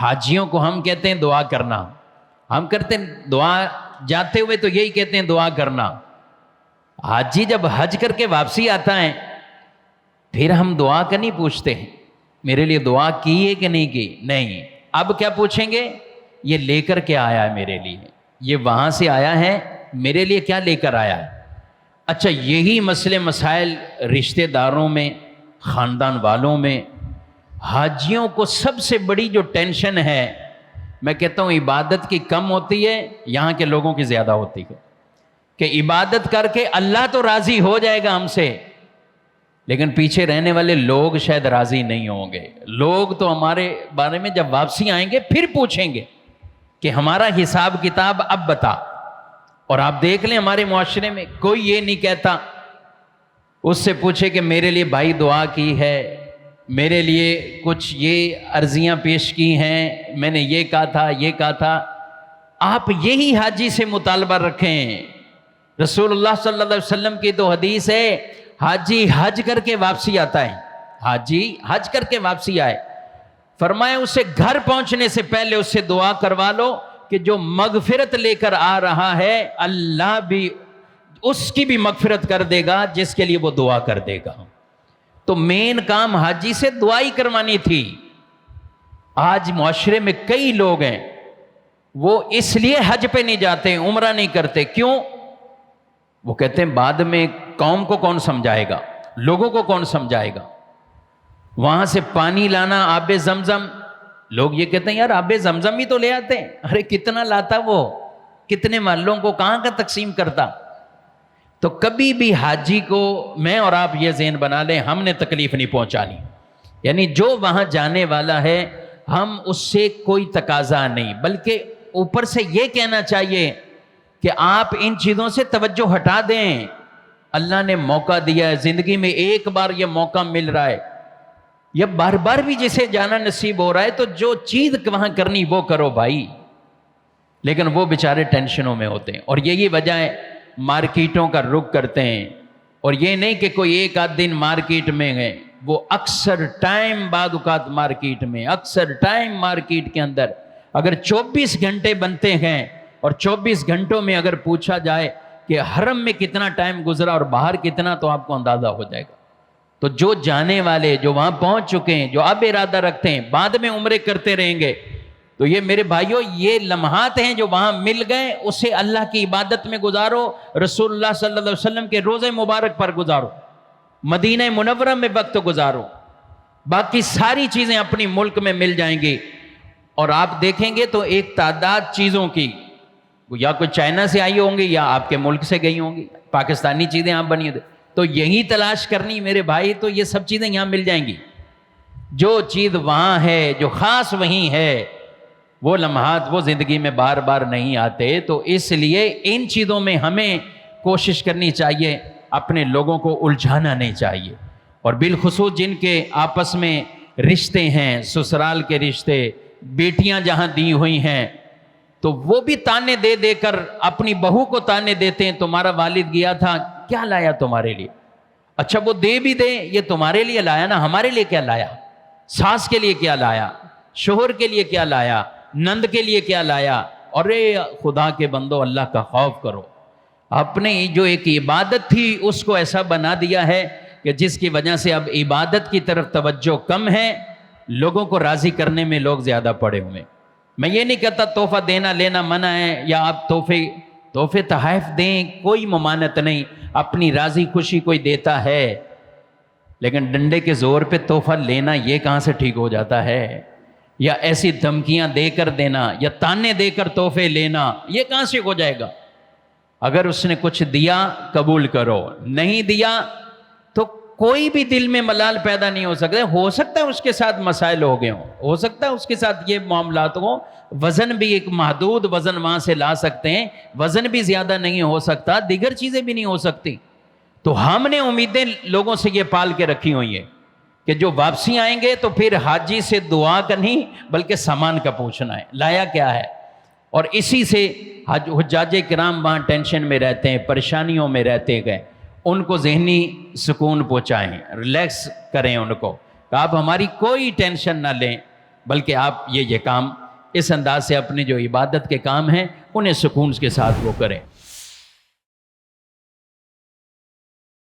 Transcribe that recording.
حاجیوں کو ہم کہتے ہیں دعا کرنا، ہم کرتے ہیں دعا، جاتے ہوئے تو یہی کہتے ہیں دعا کرنا۔ حاجی جب حج کر کے واپسی آتا ہے پھر ہم دعا کا نہیں پوچھتے ہیں میرے لیے دعا کی ہے کہ نہیں کی، نہیں، اب کیا پوچھیں گے؟ یہ لے کر کے آیا ہے میرے لیے، یہ وہاں سے آیا ہے میرے لیے کیا لے کر آیا ہے۔ اچھا، یہی مسئلے مسائل رشتہ داروں میں، خاندان والوں میں، حاجیوں کو سب سے بڑی جو ٹینشن ہے، میں کہتا ہوں عبادت کی کم ہوتی ہے، یہاں کے لوگوں کی زیادہ ہوتی ہے، کہ عبادت کر کے اللہ تو راضی ہو جائے گا ہم سے، لیکن پیچھے رہنے والے لوگ شاید راضی نہیں ہوں گے۔ لوگ تو ہمارے بارے میں جب واپسی آئیں گے پھر پوچھیں گے کہ ہمارا حساب کتاب اب بتا۔ اور آپ دیکھ لیں ہمارے معاشرے میں کوئی یہ نہیں کہتا، اس سے پوچھے کہ میرے لیے بھائی دعا کی ہے، میرے لیے کچھ یہ عرضیاں پیش کی ہیں، میں نے یہ کہا تھا یہ کہا تھا۔ آپ یہی حاجی سے مطالبہ رکھیں۔ رسول اللہ صلی اللہ علیہ وسلم کی تو حدیث ہے، حاجی حج کر کے واپسی آتا ہے، حاجی حج کر کے واپسی آئے، فرمایا اسے گھر پہنچنے سے پہلے اس سے دعا کروا لو کہ جو مغفرت لے کر آ رہا ہے اللہ بھی اس کی بھی مغفرت کر دے گا جس کے لیے وہ دعا کر دے گا۔ تو مین کام حاجی سے دعائی کروانی تھی۔ آج معاشرے میں کئی لوگ ہیں وہ اس لیے حج پہ نہیں جاتے، عمرہ نہیں کرتے، کیوں؟ وہ کہتے ہیں بعد میں قوم کو کون سمجھائے گا، لوگوں کو کون سمجھائے گا۔ وہاں سے پانی لانا آب زمزم، لوگ یہ کہتے ہیں یار آب زمزم ہی تو لے آتے ہیں، ارے کتنا لاتا وہ، کتنے محلوں کو کہاں کا تقسیم کرتا۔ تو کبھی بھی حاجی کو میں اور آپ یہ ذہن بنا لیں ہم نے تکلیف نہیں پہنچانی، یعنی جو وہاں جانے والا ہے ہم اس سے کوئی تقاضا نہیں، بلکہ اوپر سے یہ کہنا چاہیے کہ آپ ان چیزوں سے توجہ ہٹا دیں۔ اللہ نے موقع دیا ہے، زندگی میں ایک بار یہ موقع مل رہا ہے، یا بار بار بھی جسے جانا نصیب ہو رہا ہے تو جو چیز وہاں کرنی وہ کرو بھائی، لیکن وہ بیچارے ٹینشنوں میں ہوتے ہیں۔ اور یہی وجہ ہے مارکیٹوں کا رخ کرتے ہیں، اور یہ نہیں کہ کوئی ایک آدھ دن مارکیٹ میں ہے، وہ اکثر ٹائم بعد اوقات مارکیٹ میں، اکثر ٹائم مارکیٹ کے اندر۔ اگر 24 گھنٹے بنتے ہیں اور 24 گھنٹوں میں اگر پوچھا جائے کہ حرم میں کتنا ٹائم گزرا اور باہر کتنا، تو آپ کو اندازہ ہو جائے گا۔ تو جو جانے والے، جو وہاں پہنچ چکے ہیں، جو اب ارادہ رکھتے ہیں بعد میں عمرے کرتے رہیں گے، تو یہ میرے بھائیوں یہ لمحات ہیں جو وہاں مل گئے، اسے اللہ کی عبادت میں گزارو، رسول اللہ صلی اللہ علیہ وسلم کے روضہ مبارک پر گزارو، مدینہ منورہ میں وقت گزارو، باقی ساری چیزیں اپنی ملک میں مل جائیں گی۔ اور آپ دیکھیں گے تو ایک تعداد چیزوں کی یا کوئی چائنا سے آئی ہوں گی یا آپ کے ملک سے گئی ہوں گی، پاکستانی چیزیں آپ بنی ہوتی، تو یہی تلاش کرنی میرے بھائی، تو یہ سب چیزیں یہاں مل جائیں گی۔ جو چیز وہاں ہے، جو خاص وہیں ہے، وہ لمحات وہ زندگی میں بار بار نہیں آتے۔ تو اس لیے ان چیزوں میں ہمیں کوشش کرنی چاہیے، اپنے لوگوں کو الجھانا نہیں چاہیے۔ اور بالخصوص جن کے آپس میں رشتے ہیں، سسرال کے رشتے، بیٹیاں جہاں دی ہوئی ہیں، تو وہ بھی تانے دے دے کر اپنی بہو کو تانے دیتے ہیں، تمہارا والد گیا تھا کیا لایا تمہارے لیے؟ اچھا وہ دے بھی دے، یہ تمہارے لیے لایا نا، ہمارے لیے کیا لایا؟ ساس کے لیے کیا لایا؟ شوہر کے لیے کیا لایا؟ نند کے لیے کیا لایا؟ ارے خدا کے بندو اللہ کا خوف کرو، اپنے جو ایک عبادت تھی اس کو ایسا بنا دیا ہے کہ جس کی وجہ سے اب عبادت کی طرف توجہ کم ہے، لوگوں کو راضی کرنے میں لوگ زیادہ پڑے ہوئے۔ میں یہ نہیں کہتا تحفہ دینا لینا منع ہے، یا آپ تحفے تحائف دیں، کوئی ممانعت نہیں، اپنی راضی خوشی کوئی دیتا ہے، لیکن ڈنڈے کے زور پہ تحفہ لینا یہ کہاں سے ٹھیک ہو جاتا ہے؟ یا ایسی دھمکیاں دے کر دینا یا تانے دے کر تحفے لینا یہ کہاں سے ہو جائے گا؟ اگر اس نے کچھ دیا قبول کرو، نہیں دیا تو کوئی بھی دل میں ملال پیدا نہیں ہو سکتا ہے اس کے ساتھ مسائل ہو گئے ہو سکتا ہے اس کے ساتھ یہ معاملات ہوں، وزن بھی ایک محدود وزن وہاں سے لا سکتے ہیں، وزن بھی زیادہ نہیں ہو سکتا، دیگر چیزیں بھی نہیں ہو سکتی۔ تو ہم نے امیدیں لوگوں سے یہ پال کے رکھی ہوئی ہیں کہ جو واپسی آئیں گے تو پھر حاجی سے دعا کا نہیں بلکہ سامان کا پوچھنا ہے، لایا کیا ہے۔ اور اسی سے حجاج کرام وہاں ٹینشن میں رہتے ہیں، پریشانیوں میں رہتے گئے، ان کو ذہنی سکون پہنچائیں، ریلیکس کریں ان کو، آپ ہماری کوئی ٹینشن نہ لیں، بلکہ آپ یہ کام اس انداز سے اپنے جو عبادت کے کام ہیں انہیں سکون کے ساتھ وہ کریں.